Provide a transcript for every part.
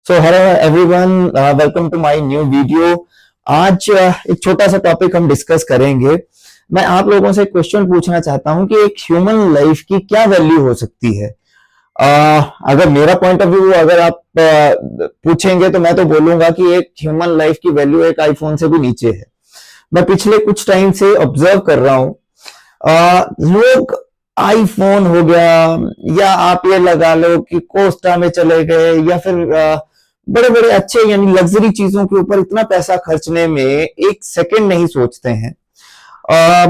So hello everyone, welcome to my new video. आज एक छोटा सा टॉपिक हम डिस्कस करेंगे। मैं आप लोगों से क्वेश्चन पूछना चाहता हूं कि एक ह्यूमन लाइफ की क्या वैल्यू हो सकती है। अगर मेरा पॉइंट ऑफ व्यू अगर आप पूछेंगे तो मैं तो बोलूंगा कि एक ह्यूमन लाइफ की वैल्यू एक आईफोन से भी नीचे है। मैं पिछले कुछ टाइम से ऑब्जर्व कर रहा हूं, लोग आईफोन हो गया या आप ये लगा लो कि कोस्टा में चले गए या फिर बड़े बड़े अच्छे यानी लग्जरी चीजों के ऊपर इतना पैसा खर्चने में एक सेकंड नहीं सोचते हैं।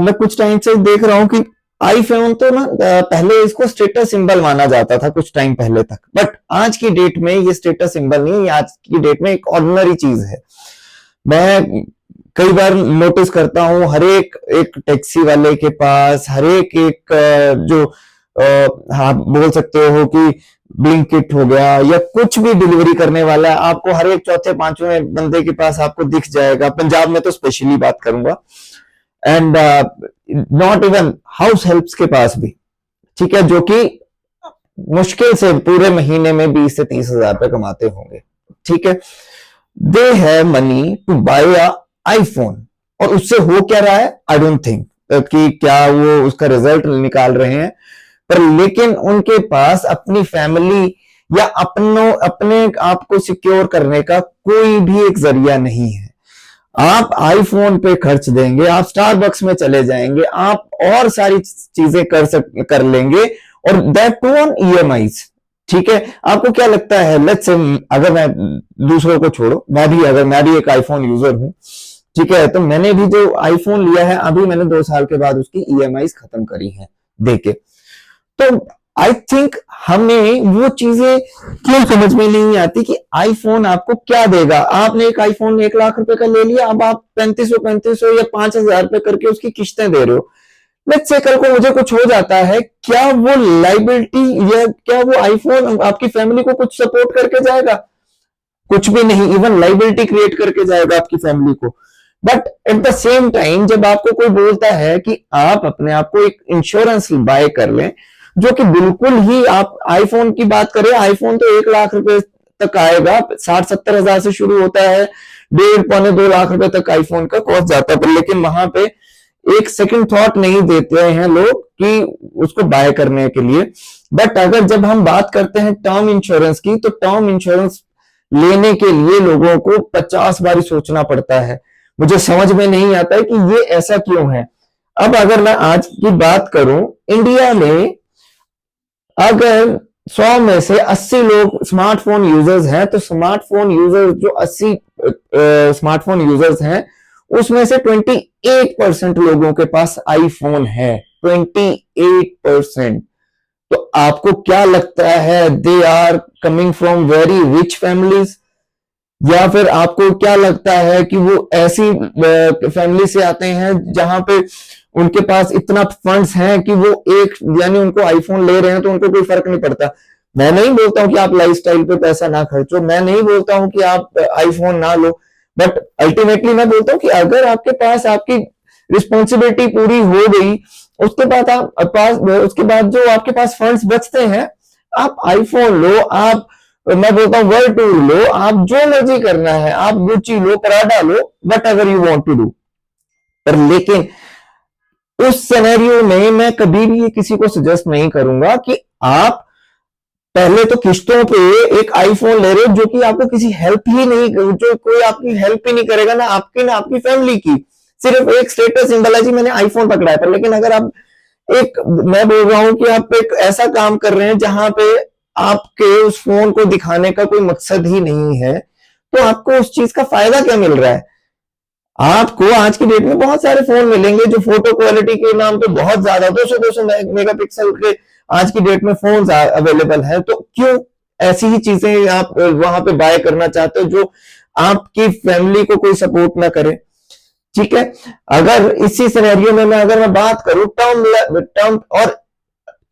मैं कुछ टाइम से देख रहा हूं कि आईफोन तो ना पहले इसको स्टेटस सिंबल माना जाता था कुछ टाइम पहले तक, बट आज की डेट में ये स्टेटस सिंबल नहीं, आज की डेट में एक ऑर्डिनरी चीज है। मैं कई बार नोटिस करता हूं हर एक टैक्सी वाले के पास हर एक जो हाँ बोल सकते हो कि ब्लिंकिट हो गया या कुछ भी डिलीवरी करने वाला है, आपको हर एक चौथे पांचवें बंदे के पास आपको दिख जाएगा। पंजाब में तो स्पेशली बात करूंगा। And not even house helps के पास भी, ठीक है, जो कि मुश्किल से पूरे महीने में 20 से 30 हजार रुपए कमाते होंगे, ठीक है। They have money to buy a iPhone, और उससे हो क्या रहा है आई डोंट थिंक कि क्या वो उसका रिजल्ट निकाल रहे हैं, पर लेकिन उनके पास अपनी फैमिली या अपने आप को सिक्योर करने का कोई भी एक जरिया नहीं है। आप आईफोन पे खर्च देंगे, आप स्टारबक्स में चले जाएंगे, आप और सारी चीजें कर लेंगे, और दैट टू ऑन ईएमआईज, ठीक है। आपको क्या लगता है, लेट्स से अगर मैं दूसरों को छोड़ो, मैं भी एक आईफोन यूजर हूं, ठीक है, तो मैंने भी जो आईफोन लिया है अभी मैंने 2 साल के बाद उसकी ईएमआईज खत्म करी है देके। तो आई थिंक हमें वो चीजें क्यों समझ में नहीं आती कि आईफोन आपको क्या देगा। आपने एक आईफोन 1 लाख रुपए का ले लिया, अब आप 3500 या 5000 रुपए करके उसकी किस्तें दे रहे हो। लेट्स से कल को मुझे कुछ हो जाता है, क्या वो लाइबिलिटी या क्या वो आईफोन आपकी फैमिली को कुछ सपोर्ट करके जाएगा? कुछ भी नहीं, इवन लाइबिलिटी क्रिएट करके जाएगा आपकी फैमिली को। But at the same time जब आपको कोई बोलता है कि आप अपने आप को एक इंश्योरेंस बाय कर लें, जो कि बिल्कुल ही, आप आईफोन की बात करें, आईफोन तो 1 लाख रुपए तक आएगा, 60-70 हजार से शुरू होता है, 1.5-2 लाख रुपए तक आईफोन का कॉस्ट जाता है, पर लेकिन वहां पे एक सेकंड थॉट नहीं देते हैं लोग कि उसको बाय करने के लिए। बट अगर जब हम बात करते हैं टर्म इंश्योरेंस की, तो टर्म इंश्योरेंस लेने के लिए लोगों को 50 बार सोचना पड़ता है। मुझे समझ में नहीं आता है कि ये ऐसा क्यों है। अब अगर मैं आज की बात करूं, इंडिया में अगर 100 में से 80 लोग स्मार्टफोन यूजर्स हैं, तो स्मार्टफोन यूजर्स जो 80 स्मार्टफोन यूजर्स हैं, उसमें से 28% लोगों के पास आईफोन है। 28%। तो आपको क्या लगता है, they are coming from very rich families, या फिर आपको क्या लगता है कि वो ऐसी फैमिली से आते हैं जहां पे उनके पास इतना फंड्स हैं कि वो एक यानी उनको आईफोन ले रहे हैं तो उनको कोई फर्क नहीं पड़ता। मैं नहीं बोलता हूं कि आप लाइफस्टाइल पे पैसा ना खर्चो, मैं नहीं बोलता हूं कि आप आईफोन ना लो, बट अल्टीमेटली मैं बोलता हूं कि अगर आपके पास आपकी रिस्पॉन्सिबिलिटी पूरी हो गई, उसके बाद जो आपके पास फंड्स बचते हैं, आप आईफोन लो, आप मैं बोलता हूं वर्ल्ड टूर लो, आप जो मर्जी करना है, आप गुच्ची लो, पराडा लो, whatever you want to do. पर लेकिन उस सिनेरियो में मैं कभी भी किसी को सजेस्ट नहीं करूंगा कि आप पहले तो किस्तों पे एक आईफोन ले रहे हो जो कि आपको किसी हेल्प ही नहीं, जो कोई आपकी हेल्प ही नहीं करेगा, ना आपकी ना आपकी फैमिली की, सिर्फ एक स्टेटस सिंबल है जी मैंने आईफोन पकड़ा है। पर लेकिन अगर आप मैं बोल रहा हूं कि आप एक ऐसा काम कर रहे हैं जहां पे आपके उस फोन को दिखाने का कोई मकसद ही नहीं है, तो आपको उस चीज का फायदा क्या मिल रहा है? आपको आज की डेट में बहुत सारे फोन मिलेंगे जो फोटो क्वालिटी के नाम पे बहुत ज्यादा 200 मेगापिक्सल के आज की डेट में फोन अवेलेबल है, तो क्यों ऐसी ही चीजें आप वहां पे बाय करना चाहते हो जो आपकी फैमिली को कोई सपोर्ट ना करे? ठीक है। अगर इसी सिनेरियो में अगर मैं बात करूं टर्म और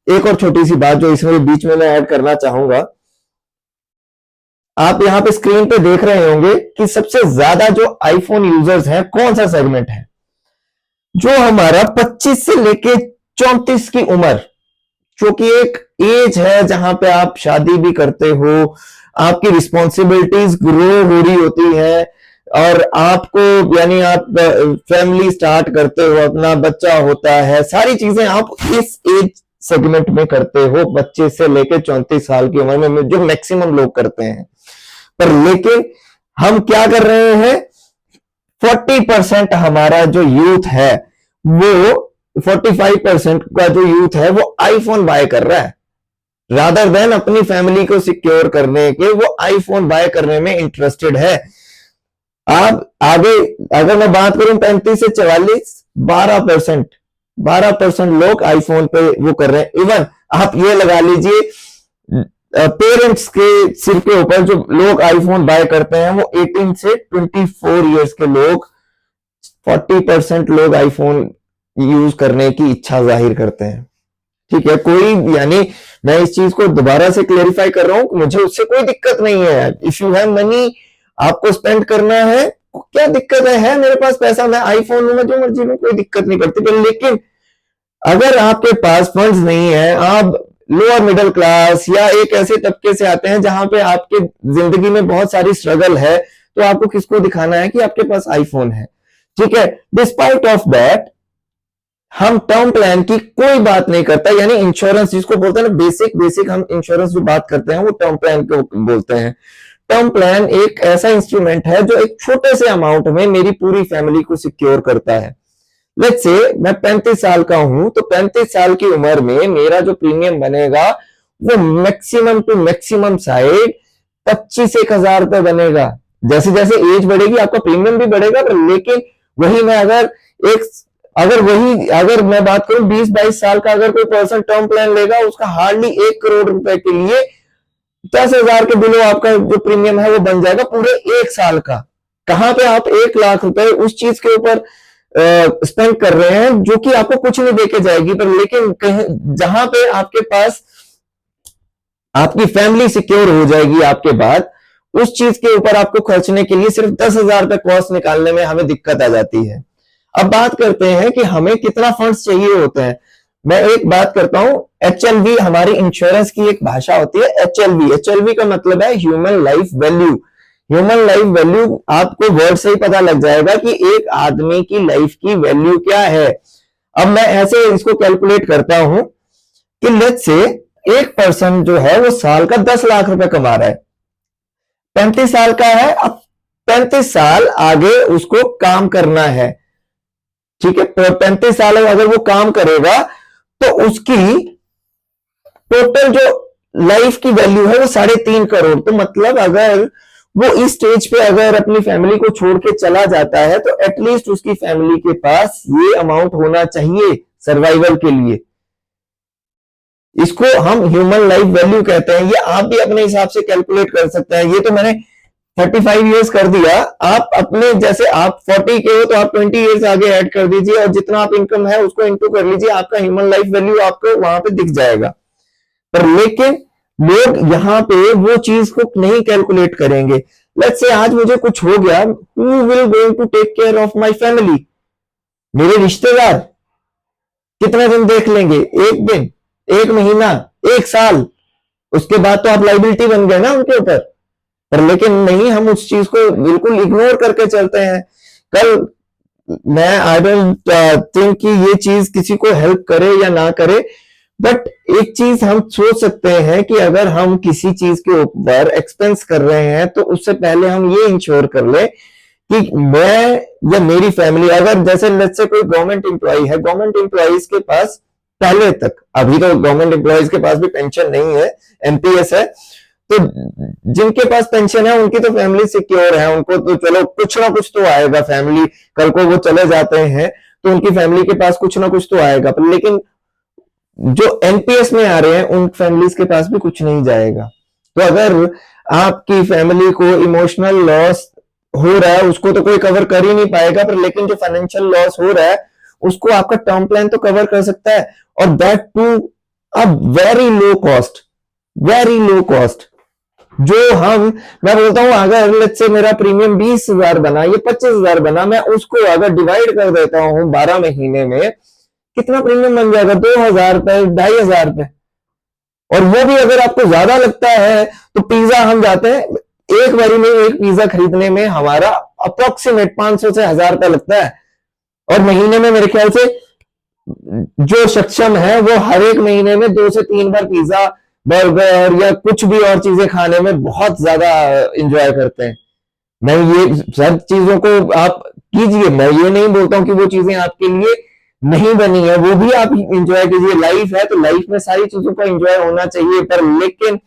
एक और छोटी सी बात जो इसमें बीच में मैं ऐड करना चाहूंगा, आप यहां पे स्क्रीन पे देख रहे होंगे कि सबसे ज्यादा जो आईफोन यूजर्स हैं कौन सा सेगमेंट है, जो हमारा 25 से लेके 34 की उम्र, जो कि एक एज है जहां पे आप शादी भी करते हो, आपकी रिस्पॉन्सिबिलिटीज ग्रो हो रही होती है और आपको यानी आप फैमिली स्टार्ट करते हो, अपना बच्चा होता है, सारी चीजें आप इस एज सेगमेंट में करते हो, बच्चे से लेकर 34 साल की उम्र में, जो मैक्सिमम लोग करते हैं। पर लेकिन हम क्या कर रहे हैं, 40% हमारा जो यूथ है वो 45% का जो यूथ है वो आईफोन बाय कर रहा है, रादर देन अपनी फैमिली को सिक्योर करने के वो आईफोन बाय करने में इंटरेस्टेड है। आप आगे अगर मैं बात करूं 35 से 44, 12% लोग आईफोन पे वो कर रहे हैं। इवन आप ये लगा लीजिए पेरेंट्स के सिर के ऊपर जो लोग आईफोन बाय करते हैं वो 18 से 24 इयर्स के लोग, 40% लोग आईफोन यूज करने की इच्छा जाहिर करते हैं। ठीक है, कोई यानी मैं इस चीज को दोबारा से क्लेरिफाई कर रहा हूं, मुझे उससे कोई दिक्कत नहीं है। इफ यू हैव मनी, आपको स्पेंड करना है, क्या दिक्कत है मेरे पास पैसा, मैं आईफोन लूंगा, जो मर्जी में, कोई दिक्कत नहीं पड़ती। पर लेकिन अगर आपके पास फंड्स नहीं है, आप लोअर मिडिल क्लास या एक ऐसे तबके से आते हैं जहां पे आपके जिंदगी में बहुत सारी स्ट्रगल है, तो आपको किसको दिखाना है कि आपके पास आईफोन है। ठीक है, डिस्पाइट ऑफ दैट हम टर्म प्लान की कोई बात नहीं करता, यानी इंश्योरेंस जिसको बोलते हैं ना, बेसिक हम इंश्योरेंस जो बात करते हैं वो टर्म प्लान को बोलते हैं। टर्म प्लान एक ऐसा इंस्ट्रूमेंट है जो एक छोटे से अमाउंट में मेरी पूरी फैमिली को सिक्योर करता है। लेट्स से मैं 35 साल का हूं, तो 35 साल की उम्र में मेरा जो प्रीमियम बनेगा वो मैक्सिमम टू मैक्सिमम साइड 25,000 रुपए बनेगा। जैसे जैसे एज बढ़ेगी आपका प्रीमियम भी बढ़ेगा, पर लेकिन वही मैं अगर मैं बात करूं 20-22 साल का, अगर कोई पर्सन टर्म प्लान लेगा, उसका हार्डली 1 करोड़ रुपए के लिए 10,000 के बिलो आपका जो प्रीमियम है वो बन जाएगा पूरे 1 साल का। कहां पे आप 1 लाख रुपए उस चीज के ऊपर स्पेंड कर रहे हैं जो कि आपको कुछ नहीं देके जाएगी, पर लेकिन कहीं जहां पे आपके पास आपकी फैमिली सिक्योर हो जाएगी आपके बाद, उस चीज के ऊपर आपको खर्चने के लिए सिर्फ 10,000 रुपए कॉस्ट निकालने में हमें दिक्कत आ जाती है। अब बात करते हैं कि हमें कितना फंड्स चाहिए होते हैं। मैं एक बात करता हूं, HLV हमारी इंश्योरेंस की एक भाषा होती है। HLV का मतलब है human life value. Human life value आपको वर्ड से ही पता लग जाएगा कि एक आदमी की लाइफ की वैल्यू क्या है। अब मैं ऐसे इसको कैलकुलेट करता हूं कि लेट्स से एक पर्सन जो है वो साल का 10 लाख रुपए कमा रहा है, 35 साल का है, अब 35 साल आगे उसको काम करना है। ठीक है, 35 साल अगर वो काम करेगा तो उसकी टोटल जो लाइफ की वैल्यू है वो 3.5 करोड़। तो मतलब अगर वो इस स्टेज पे अगर अपनी फैमिली को छोड़ के चला जाता है तो एटलीस्ट उसकी फैमिली के पास ये अमाउंट होना चाहिए सर्वाइवल के लिए। इसको हम ह्यूमन लाइफ वैल्यू कहते हैं। ये आप भी अपने हिसाब से कैलकुलेट कर सकते हैं। ये तो मैंने 35 इयर्स कर दिया, आप अपने जैसे आप 40 के हो तो आप 20 इयर्स आगे ऐड कर दीजिए और जितना आप इनकम है उसको इनटू कर लीजिए, आपका ह्यूमन लाइफ वैल्यू आपको वहां पे दिख जाएगा। पर लेकिन लोग यहाँ पे वो चीज को नहीं कैलकुलेट करेंगे। लेट्स से आज मुझे कुछ हो गया, who will going to take care of my family? मेरे रिश्तेदार कितने दिन देख लेंगे? 1 दिन, 1 महीना, 1 साल, उसके बाद तो आप लाइबिलिटी बन गए ना उनके ऊपर। पर लेकिन नहीं, हम उस चीज को बिल्कुल इग्नोर करके चलते हैं। कल मैं आई डोंट थिंक कि ये चीज किसी को हेल्प करे या ना करे, बट एक चीज हम सोच सकते हैं कि अगर हम किसी चीज के ऊपर एक्सपेंस कर रहे हैं तो उससे पहले हम ये इंश्योर कर ले कि मैं या मेरी फैमिली, अगर जैसे लेट्स से कोई गवर्नमेंट एम्प्लॉय है, गवर्नमेंट एम्प्लॉयज के पास पहले तक, अभी तो गवर्नमेंट एम्प्लॉयज के पास भी पेंशन नहीं है, एमपीएस है, तो जिनके पास पेंशन है उनकी तो फैमिली सिक्योर है, उनको तो चलो कुछ ना कुछ तो आएगा। फैमिली कल को वो चले जाते हैं तो उनकी फैमिली के पास कुछ ना कुछ तो आएगा। पर लेकिन जो एनपीएस में आ रहे हैं उन फैमिलीज के पास भी कुछ नहीं जाएगा। तो अगर आपकी फैमिली को इमोशनल लॉस हो रहा है उसको तो कोई कवर कर ही नहीं पाएगा, पर लेकिन जो फाइनेंशियल लॉस हो रहा है उसको आपका टर्म प्लान तो कवर कर सकता है, और that to a very low cost, very low cost. जो मैं बोलता हूं अगर लेट्स से मेरा प्रीमियम 20,000 बना, ये 25,000 बना, मैं उसको अगर डिवाइड कर देता हूं 12 महीने में, कितना प्रीमियम बन जाएगा? 2,000 रुपए, 2,500 रुपए। और वो भी अगर आपको ज्यादा लगता है तो पिज्जा हम जाते हैं, एक बारी में एक पिज्जा खरीदने में हमारा अप्रोक्सीमेट 500 से 1000 रुपया लगता है, और महीने में मेरे ख्याल से जो सक्षम है वो हर एक महीने में 2 से 3 बार पिज्जा, बर्गर या कुछ भी और चीजें खाने में बहुत ज्यादा इंजॉय करते हैं। मैं ये सब चीजों को आप कीजिए, मैं ये नहीं बोलता हूं कि वो चीजें आपके लिए नहीं बनी है, वो भी आप इंजॉय कीजिए। लाइफ है तो लाइफ में सारी चीजों का इंजॉय होना चाहिए, पर लेकिन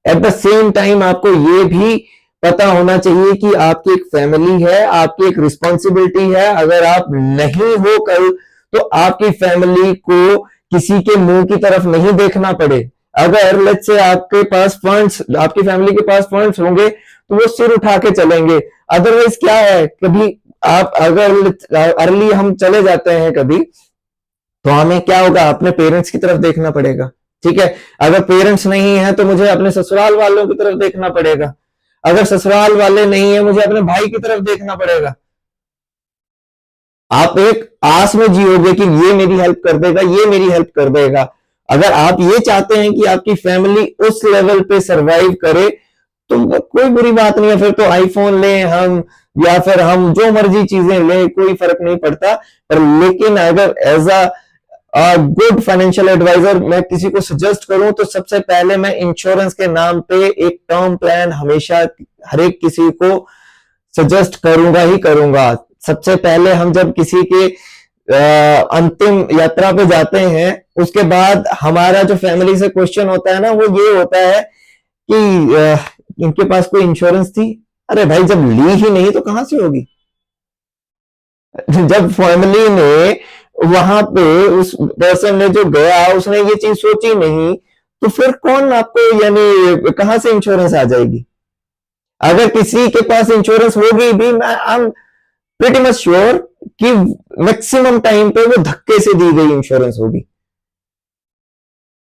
एट द सेम टाइम आपको ये भी पता होना चाहिए कि आपकी एक फैमिली है, आपकी एक रिस्पॉन्सिबिलिटी है। अगर आप नहीं हो कल तो आपकी फैमिली को किसी के मुंह की तरफ नहीं देखना पड़े। अगर लेट्स से आपके पास फंड्स, आपकी फैमिली के पास फंड्स होंगे तो वो सिर उठा के चलेंगे। अदरवाइज क्या है, कभी आप अगर अर्ली हम चले जाते हैं कभी, तो हमें क्या होगा, अपने पेरेंट्स की तरफ देखना पड़ेगा। ठीक है, अगर पेरेंट्स नहीं है तो मुझे अपने ससुराल वालों की तरफ देखना पड़ेगा, अगर ससुराल वाले नहीं है मुझे अपने भाई की तरफ देखना पड़ेगा। आप एक आस में जियोगे कि ये मेरी हेल्प कर देगा, ये मेरी हेल्प कर देगा। अगर आप ये चाहते हैं कि आपकी फैमिली उस लेवल पे सरवाइव करे तो कोई बुरी बात नहीं है, फिर तो आईफोन लें हम, या फिर हम जो मर्जी चीजें लें, कोई फर्क नहीं पड़ता। पर लेकिन अगर as a good financial advisor मैं किसी को सजेस्ट करूं तो सबसे पहले मैं इंश्योरेंस के नाम पे एक टर्म प्लान हमेशा हर एक किसी को सजेस्ट करूंगा ही करूंगा। सबसे पहले हम जब किसी के अंतिम यात्रा पे जाते हैं, उसके बाद हमारा जो फैमिली से क्वेश्चन होता है ना, वो ये होता है कि इनके पास कोई इंश्योरेंस थी। अरे भाई, जब ली ही नहीं तो कहां से होगी? जब फैमिली ने वहां पे उस पर्सन ने जो गया उसने ये चीज सोची नहीं, तो फिर कौन आपको, यानी कहां से इंश्योरेंस आ जाएगी? अगर किसी के पास इंश्योरेंस होगी भी, I am pretty much sure कि मैक्सिमम टाइम पे वो धक्के से दी गई इंश्योरेंस होगी।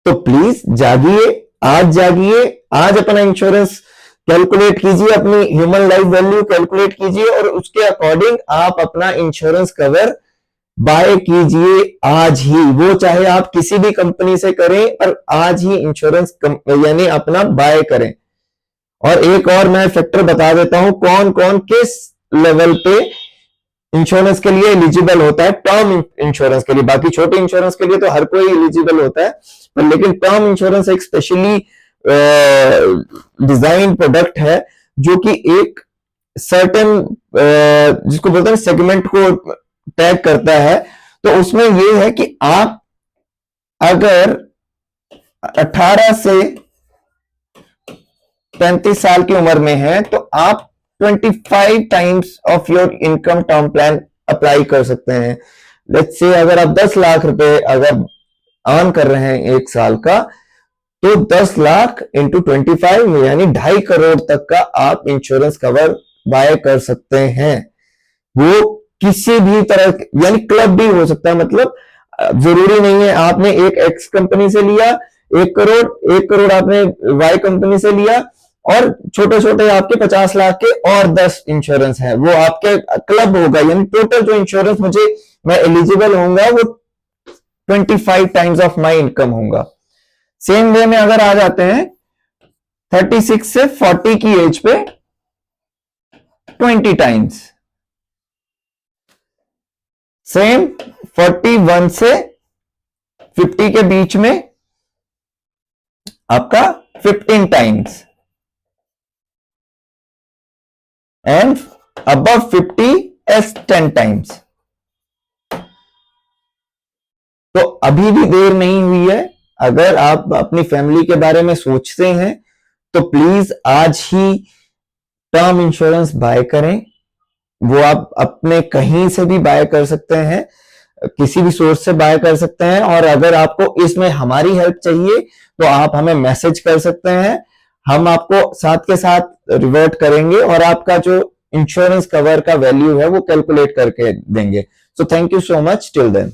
तो प्लीज जागिए, आज जागिए, आज अपना इंश्योरेंस कैलकुलेट कीजिए, अपनी ह्यूमन लाइफ वैल्यू कैलकुलेट कीजिए और उसके अकॉर्डिंग आप अपना इंश्योरेंस कवर बाय कीजिए आज ही। वो चाहे आप किसी भी कंपनी से करें, पर आज ही इंश्योरेंस यानी अपना बाय करें। और एक और मैं फैक्टर बता देता हूं, कौन कौन किस लेवल पे इंश्योरेंस के लिए एलिजिबल होता है, टर्म इंश्योरेंस के लिए। बाकी छोटे इंश्योरेंस के लिए तो हर कोई एलिजिबल होता है, पर लेकिन टर्म इंश्योरेंस एक स्पेशली डिजाइन प्रोडक्ट है जो कि एक सर्टेन जिसको बोलते हैं सेगमेंट को टैग करता है। तो उसमें यह है कि आप अगर 18 से 35 साल की उम्र में है तो आप 25 times of your income term plan apply कर सकते हैं। लेट्स से अगर आप 10 लाख रुपए अगर अर्न कर रहे हैं एक साल का, तो 10 लाख इंटू 25 यानी 2.5 करोड़ तक का आप इंश्योरेंस कवर बाय कर सकते हैं। वो किसी भी तरह, यानी क्लब भी हो सकता है, मतलब जरूरी नहीं है आपने एक एक्स कंपनी से लिया 1 करोड़ आपने वाई कंपनी से लिया, और छोटे छोटे आपके 50 लाख के और 10 इंश्योरेंस है, वो आपके क्लब होगा। यानी टोटल जो इंश्योरेंस मैं एलिजिबल होऊंगा वो 25 टाइम्स ऑफ माई इनकम होगा। सेम वे में अगर आ जाते हैं 36 से 40 की एज पे 20 टाइम्स, सेम 41 से 50 के बीच में आपका 15 times, and above 50 as 10 times. तो अभी भी देर नहीं हुई है, अगर आप अपनी फैमिली के बारे में सोचते हैं तो प्लीज आज ही टर्म इंश्योरेंस बाय करें। वो आप अपने कहीं से भी बाय कर सकते हैं, किसी भी सोर्स से बाय कर सकते हैं। और अगर आपको इसमें हमारी हेल्प चाहिए तो आप हमें मैसेज कर सकते हैं, हम आपको साथ के साथ रिवर्ट करेंगे और आपका जो इंश्योरेंस कवर का वैल्यू है वो कैलकुलेट करके देंगे। So thank you so much, till then.